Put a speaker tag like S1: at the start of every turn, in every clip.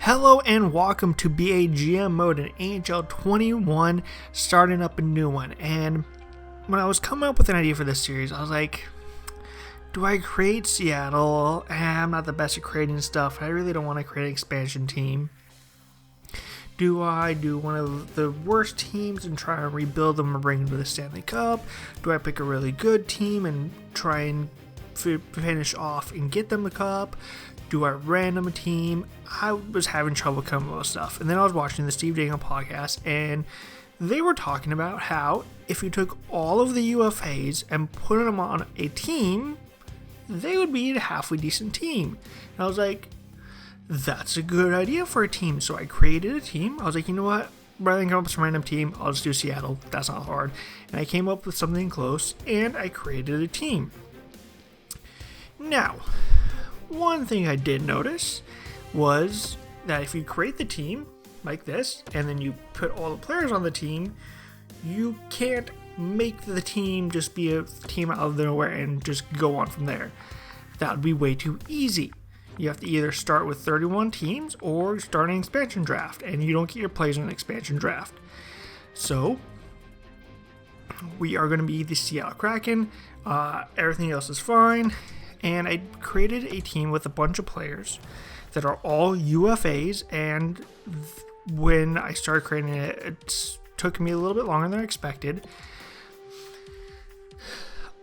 S1: Hello and welcome to BAGM mode in NHL 21, starting up a new one. And when I was coming up with an idea for this series, I was like, do I create Seattle? I'm not the best at creating stuff. I really don't want to create an expansion team. Do I do one of the worst teams and try and rebuild them and bring them to the Stanley Cup? Do I pick a really good team and try and finish off and get them the cup? Do I random a team? I was having trouble coming up with stuff. And then I was watching the Steve Dangle podcast, and they were talking about how if you took all of the UFAs and put them on a team, they would be a halfway decent team. And I was like, that's a good idea for a team. So I created a team. I was like, you know what? Rather than come up with some random team, I'll just do Seattle. That's not hard. And I came up with something close, and I created a team. Now, one thing I did notice was that if you create the team like this, and then you put all the players on the team, you can't make the team just be a team out of nowhere and just go on from there. That would be way too easy. You have to either start with 31 teams or start an expansion draft, and you don't get your players in an expansion draft. So, we are going to be the Seattle Kraken. Everything else is fine. And I created a team with a bunch of players that are all UFAs, and when I started creating it, it took me a little bit longer than I expected.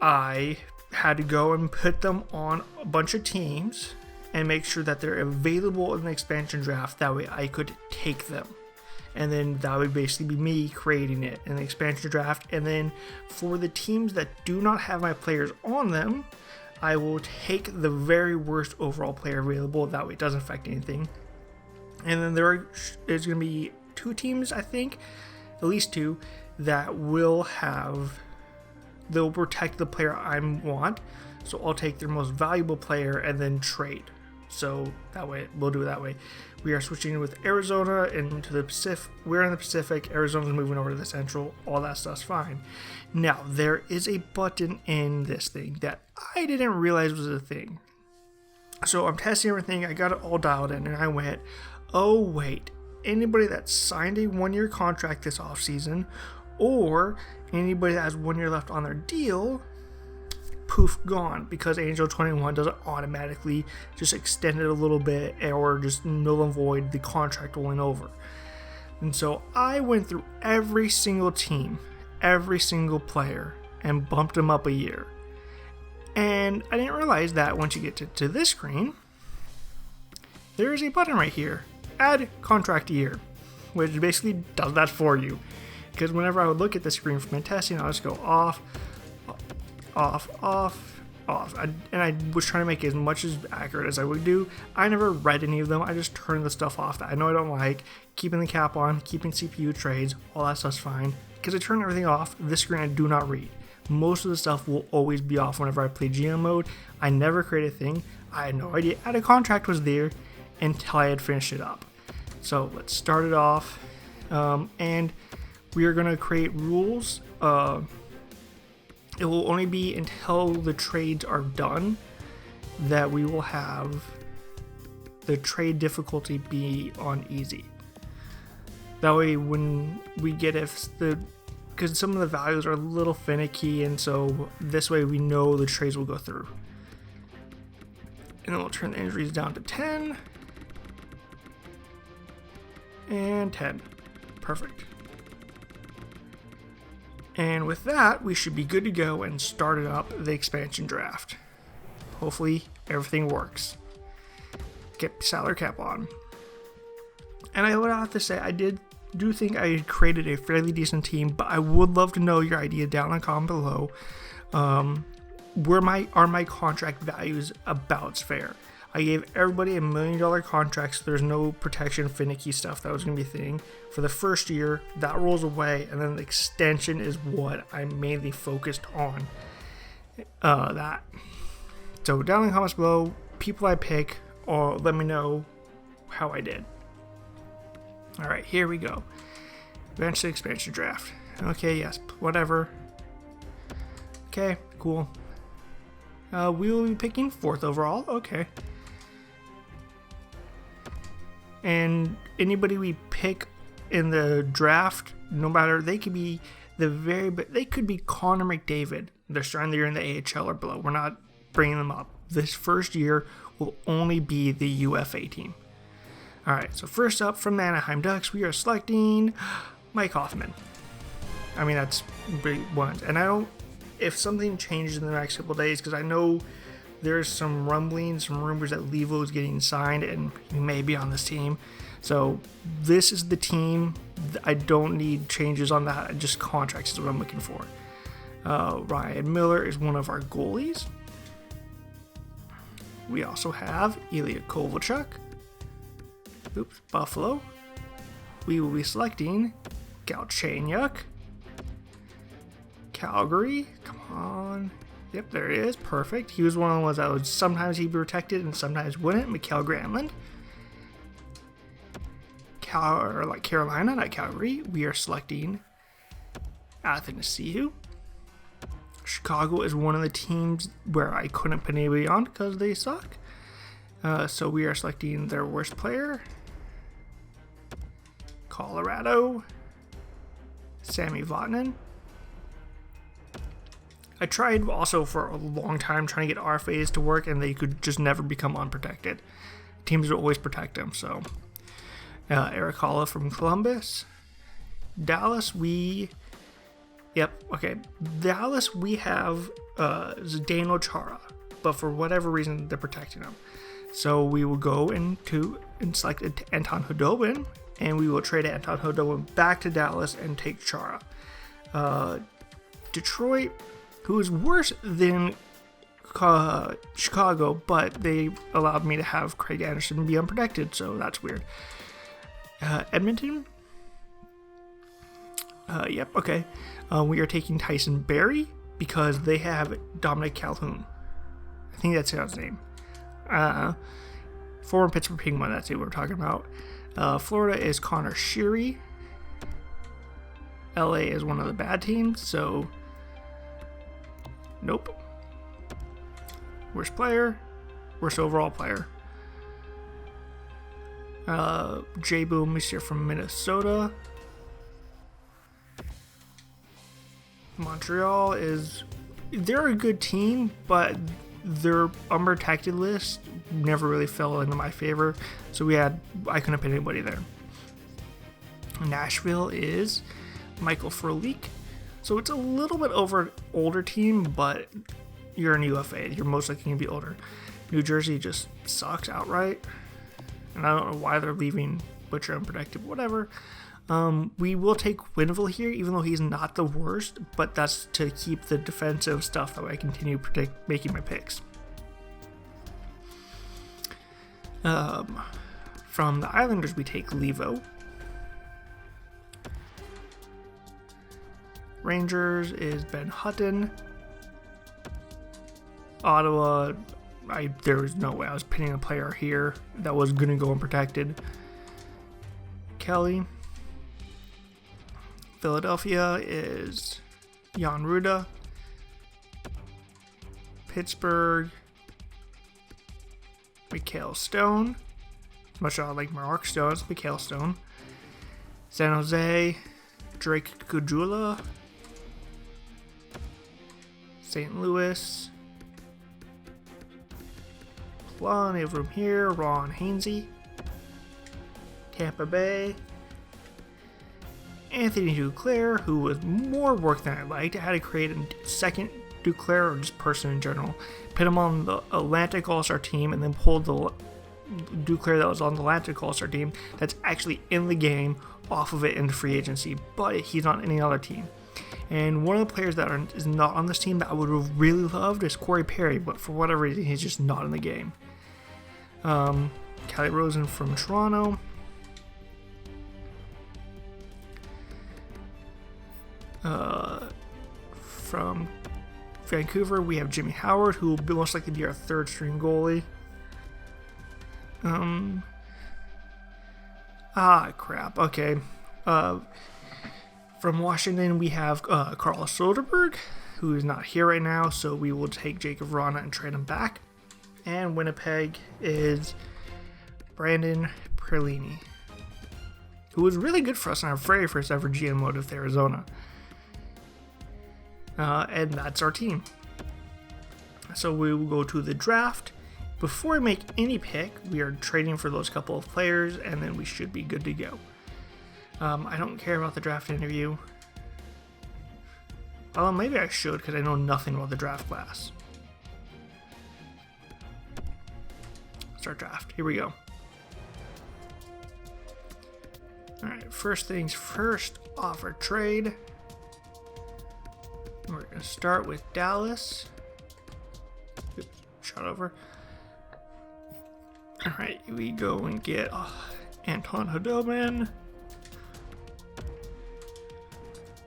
S1: I had to go and put them on a bunch of teams and make sure that they're available in the expansion draft. That way I could take them. And then that would basically be me creating it in the expansion draft. And then for the teams that do not have my players on them, I will take the very worst overall player available. That way it doesn't affect anything. And then there's going to be two teams, I think, at least two, that they'll protect the player I want. So I'll take their most valuable player and then trade. So that way, we'll do it that way. We are switching with Arizona into the Pacific. We're in the Pacific. Arizona's moving over to the Central. All that stuff's fine. Now, there is a button in this thing that I didn't realize was a thing. So I'm testing everything. I got it all dialed in, and I went, oh, wait. Anybody that signed a one-year contract this offseason, or anybody that has 1 year left on their deal, poof, gone, because NHL 21 doesn't automatically just extend it a little bit or just null and void the contract rolling over. And so I went through every single team, every single player, and bumped them up a year. And I didn't realize that once you get to this screen, there's a button right here, add contract year, which basically does that for you. Because whenever I would look at the screen for my testing, I'll just go off. And I was trying to make it as much as accurate as I would do. I never read any of them. I just turned the stuff off that I know I don't like. Keeping the cap on, keeping CPU trades, all that stuff's fine. Because I turn everything off, this screen I do not read. Most of the stuff will always be off whenever I play GM mode. I never create a thing. I had no idea add a contract was there until I had finished it up. So let's start it off. And we are going to create rules. It will only be until the trades are done that we will have the trade difficulty be on easy. That way when we get because some of the values are a little finicky, and so this way we know the trades will go through. And then we'll turn the injuries down to 10. And 10. Perfect. And with that, we should be good to go and start up the expansion draft. Hopefully, everything works. Get salary cap on. And I would have to say, I do think I created a fairly decent team, but I would love to know your idea down in the comment below. Are my contract values about fair? I gave everybody $1 million contracts, so there's no protection, finicky stuff that was going to be a thing. For the first year, that rolls away, and then the extension is what I'm mainly focused on. That. So down in the comments below, people I pick, or let me know how I did. Alright, here we go. Advanced expansion draft. Okay, yes, whatever. Okay, cool. We will be picking 4th overall. Okay. And anybody we pick in the draft, no matter, they could be they could be Connor McDavid. They're starting the year in the AHL or below. We're not bringing them up. This first year will only be the UFA team. All right, so first up from the Anaheim Ducks, we are selecting Mike Hoffman. I mean, that's big ones. And I don't, if something changes in the next couple days, because I know there's some rumblings, some rumors that Levo is getting signed and he may be on this team. So this is the team. I don't need changes on that. Just contracts is what I'm looking for. Ryan Miller is one of our goalies. We also have Ilya Kovalchuk. Oops, Buffalo. We will be selecting Galchenyuk. Calgary. Come on. Yep, there he is. Perfect. He was one of the ones that would sometimes he'd be protected and sometimes wouldn't. Mikael Granlund. Carolina, not Calgary. We are selecting Athanasiou. Chicago is one of the teams where I couldn't put anybody on because they suck. So we are selecting their worst player. Colorado. Sami Vatanen. I tried also for a long time trying to get RFAs to work, and they could just never become unprotected. Teams would always protect them, so. Eric Holla from Columbus. Dallas, Dallas, we have Zdeno Chara, but for whatever reason, they're protecting him. So we will go and select Anton Khudobin, and we will trade Anton Khudobin back to Dallas and take Chara. Detroit, who is worse than Chicago, but they allowed me to have Craig Anderson be unprotected, so that's weird. Edmonton. We are taking Tyson Barrie because they have Dominic Calhoun. I think that's his name. Former Pittsburgh Penguin, that's what we're talking about. Florida is Connor Sheary. LA is one of the bad teams, so nope. Worst player, worst overall player. J Boom is here from Minnesota. Montreal they're a good team, but their unprotected list never really fell into my favor, so I couldn't put anybody there. Nashville is Michael Frolik, so it's a little bit over an older team, but you're an UFA, you're most likely going to be older. New Jersey just sucks outright, and I don't know why they're leaving Butcher unprotected, whatever. We will take Winville here, even though he's not the worst, but that's to keep the defensive stuff that I continue making my picks. From the Islanders, we take Levo. Rangers is Ben Hutton. Ottawa, there was no way I was pinning a player here that was going to go unprotected. Kelly. Philadelphia is Jan Ruda. Pittsburgh, Mikhail Stone. Much as I like Mark Stone, it's Mikhail Stone. San Jose, Drake Kujula. St. Louis, plenty of room here. Ron Hainsey. Tampa Bay, Anthony Duclair, who was more work than I liked. I had to create a second Duclair, or just person in general, put him on the Atlantic All-Star team, and then pulled the Duclair that was on the Atlantic All-Star team that's actually in the game off of it into free agency, but he's on any other team. And one of the players that is not on this team that I would have really loved is Corey Perry, but for whatever reason, he's just not in the game. Kelly Rosen from Toronto. From Vancouver, we have Jimmy Howard, who will most likely be our third string goalie. Okay. From Washington, we have Carl Soderberg, who is not here right now, so we will take Jacob Rana and trade him back. And Winnipeg is Brandon Perlini, who was really good for us in our very first ever GM mode with Arizona. And that's our team. So we will go to the draft. Before we make any pick, we are trading for those couple of players, and then we should be good to go. I don't care about the draft interview. Well, maybe I should, because I know nothing about the draft class. Start draft. Here we go. Alright, first things first, offer trade. We're going to start with Dallas. Oops, shot over. Alright, we go and get Anton Khudobin.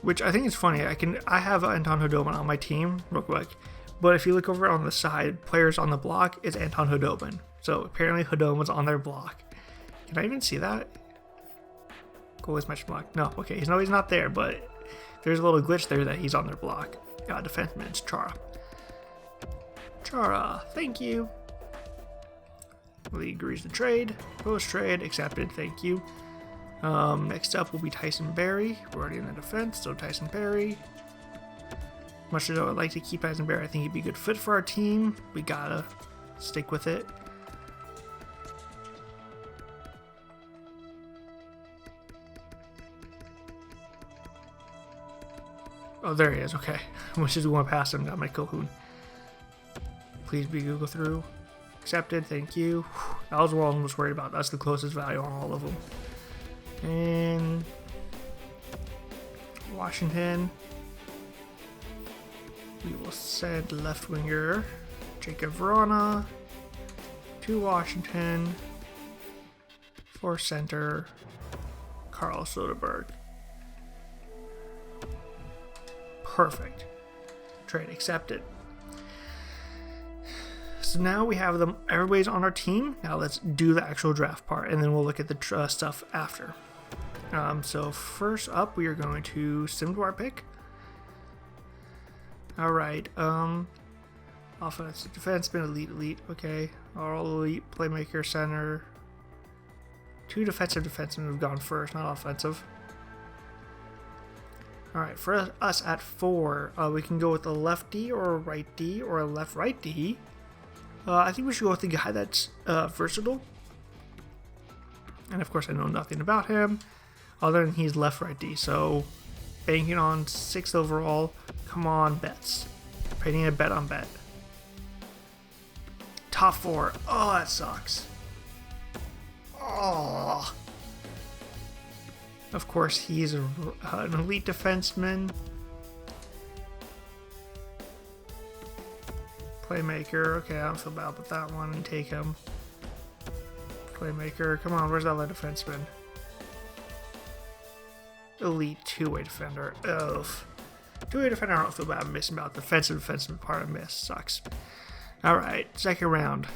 S1: Which I think is funny. I have Anton Khudobin on my team, real quick. But if you look over on the side, players on the block is Anton Khudobin. So apparently Khudobin's on their block. Can I even see that? Goalie's match block. No, okay, he's not there, but there's a little glitch there that he's on their block. Defenseman, it's Chara. Chara, thank you. Lee agrees to trade. Post trade, accepted, thank you. Next up will be Tyson Barrie. We're already in the defense, so Tyson Barrie. Much as I would like to keep Tyson Barrie, I think he'd be a good fit for our team. We gotta stick with it. Oh, there he is. Okay. Which is going past him. Got my Cahoon. Please be Google through. Accepted. Thank you. That was what I was worried about. That's the closest value on all of them. And Washington. We will send left winger Jacob Verona to Washington for center Carl Soderberg. Perfect. Trade accepted. So now we have them. Everybody's on our team. Now let's do the actual draft part, and then we'll look at the stuff after. So first up, we are going to sim to our pick. All right. Offensive defenseman, elite. Okay. All elite playmaker, center. 2 defensive defensemen have gone first, not offensive. Alright, for us at 4, we can go with a left D or a right D or a left-right D. I think we should go with the guy that's versatile. And of course I know nothing about him, other than he's left-right D. So, banking on 6th overall. Come on, bets. Putting a bet on bet. Top 4. Oh, that sucks. Oh. Of course, he's an elite defenseman. Playmaker. Okay, I don't feel bad with that one. And take him. Playmaker. Come on, where's that other defenseman? Elite two-way defender. Ugh. Two-way defender, I don't feel bad. I'm missing about the defensive defenseman part I missed. Sucks. Alright, second round.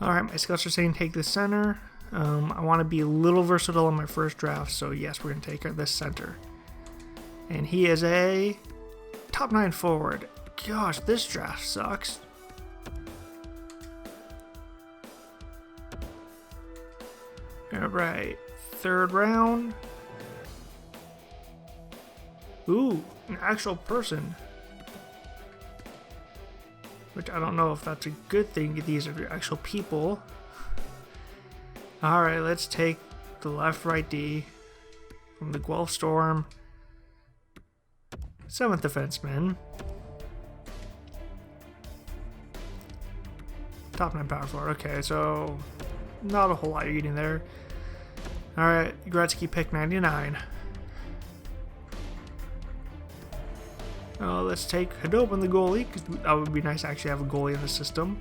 S1: Alright, my scouts are saying take the center. I want to be a little versatile in my first draft, so yes, we're going to take this center. And he is a top 9 forward. Gosh, this draft sucks. Alright, third round. Ooh, an actual person. Which I don't know if that's a good thing. These are actual people. Alright, let's take the left-right D from the Guelph Storm. 7th defenseman. Top 9 power forward. Okay, so not a whole lot you're getting there. Alright, Gretzky pick 99. Let's take Khudobin, the goalie, because that would be nice to actually have a goalie in the system.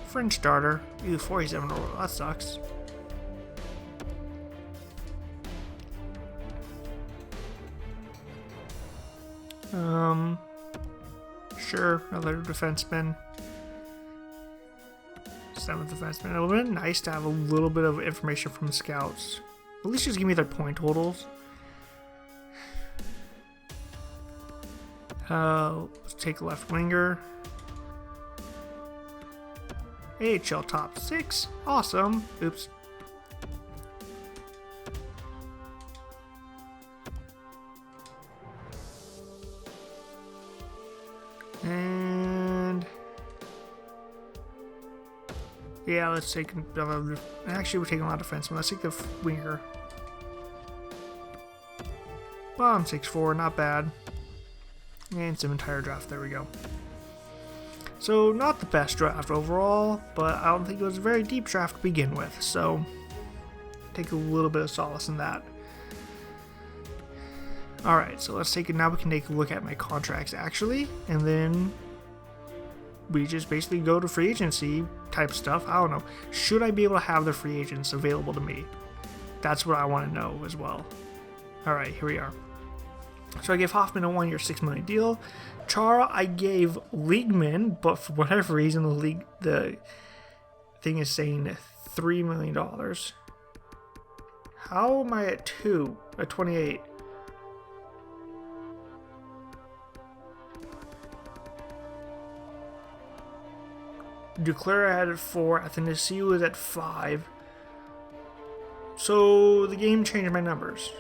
S1: French starter, either 47 or that sucks. Sure, another defenseman. 7th defenseman. It would have been nice to have a little bit of information from the scouts. At least just give me their point totals. Let's take left winger. AHL top 6. Awesome. Oops. And yeah, let's take. Actually, we're taking a lot of defensemen. Let's take the winger. Bottom 6'4", not bad. And some entire draft. There we go. So not the best draft overall, but I don't think it was a very deep draft to begin with. So take a little bit of solace in that. Alright, so let's take it. Now we can take a look at my contracts actually, and then we just basically go to free agency type stuff. I don't know. Should I be able to have the free agents available to me? That's what I want to know as well. Alright, here we are. So I gave Hoffman a 1-year, $6 million deal. Chara, I gave Leagueman, but for whatever reason, the thing is saying $3 million. How am I at 2? At 28? Duclair had at 4. Athanasiou was at 5. So the game changed my numbers.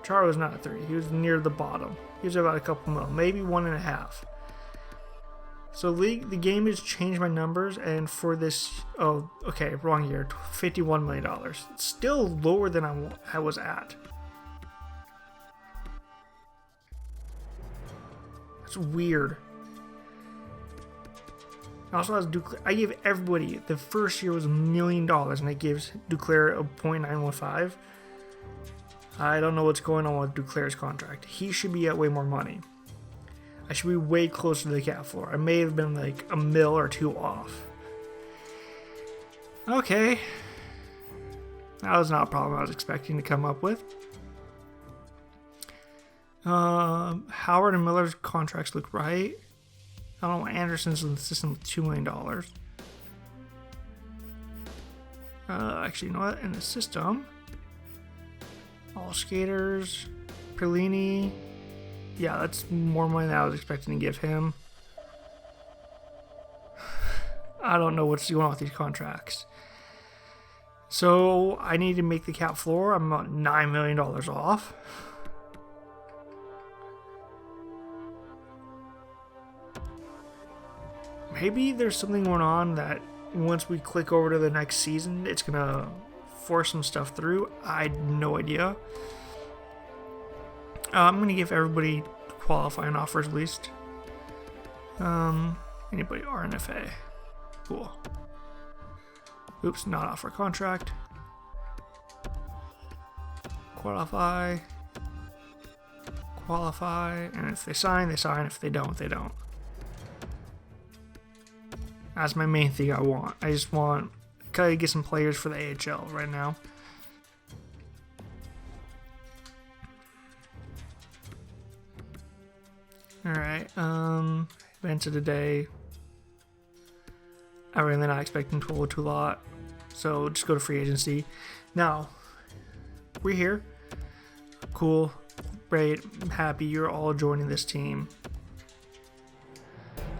S1: Chara was not at 3. He was near the bottom. He was about a couple mil, maybe 1.5. So the game has changed my numbers, and for this, oh, okay, wrong year, $51 million. It's still lower than I was at. That's weird. Also has Duclair. I gave everybody, the first year was $1 million, and it gives Duclair a .915. I don't know what's going on with Duclair's contract. He should be at way more money. I should be way closer to the cap floor. I may have been like a mil or 2 off. Okay. That was not a problem I was expecting to come up with. Howard and Miller's contracts look right. I don't know. Anderson's in the system with $2 million. Actually, you know what? In the system, all skaters, Perlini. Yeah, that's more money than I was expecting to give him. I don't know what's going on with these contracts. So I need to make the cap floor. I'm about $9 million off. Maybe there's something going on that once we click over to the next season, it's going to force some stuff through. I had no idea. I'm going to give everybody qualifying offers at least. Anybody RNFA. Cool. Oops, not offer contract. Qualify. And if they sign, they sign. If they don't, they don't. That's my main thing I want. I just want to get some players for the AHL right now. Alright, events of the day. I'm really not expecting to roll too lot, so just go to free agency. Now, we're here. Cool, great, I'm happy you're all joining this team.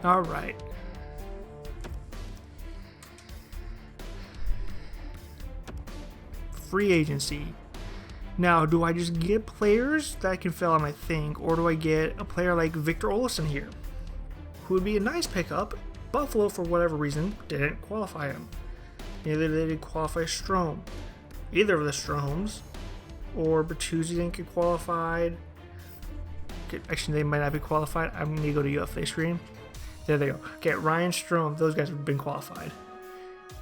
S1: Alright. Free agency. Now, do I just get players that can fill out my thing, or do I get a player like Victor Olofsson here, who would be a nice pickup? Buffalo, for whatever reason, didn't qualify him. Neither did they qualify Strome. Either of the Stromes, or Bertuzzi didn't get qualified. Actually, they might not be qualified. I'm going to go to UFA screen. There they go. Okay, Ryan Strome. Those guys have been qualified.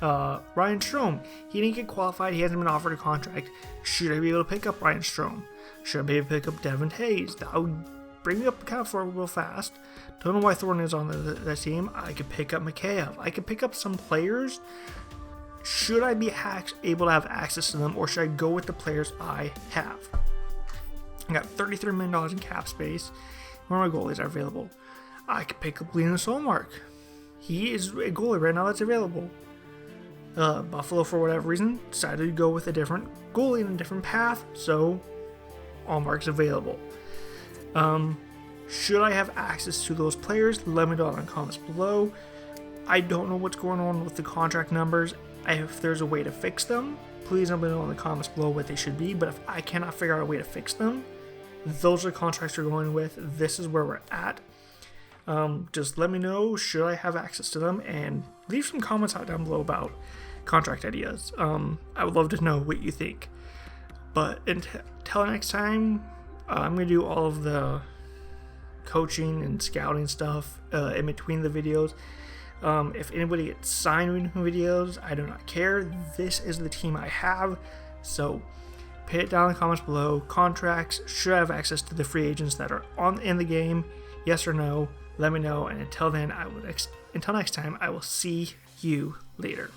S1: Ryan Strome, he didn't get qualified. He hasn't been offered a contract. Should I be able to pick up Ryan Strome? Should I be able to pick up Devin Hayes? That would bring me up the cap floor real fast. Don't know why Thornton is on that team. I could pick up Mikheyev. I could pick up some players. Should I be able to have access to them, or should I go with the players I have? I got $33 million in cap space. Where are my goalies are available? I could pick up Linus Ullmark. He is a goalie right now that's available. Buffalo, for whatever reason, decided to go with a different goalie and a different path, so Ullmark's available. Should I have access to those players? Let me know in the comments below. I don't know what's going on with the contract numbers. If there's a way to fix them, please let me know in the comments below what they should be. But if I cannot figure out a way to fix them, those are the contracts we're going with. This is where we're at. Just let me know, should I have access to them, and leave some comments out down below about contract ideas. I would love to know what you think. But until next time, I'm going to do all of the coaching and scouting stuff in between the videos. If anybody gets signed in videos, I do not care. This is the team I have. So put it down in the comments below. Contracts, should I have access to the free agents that are in the game? Yes or no? Let me know. And until then, until next time, I will see you later.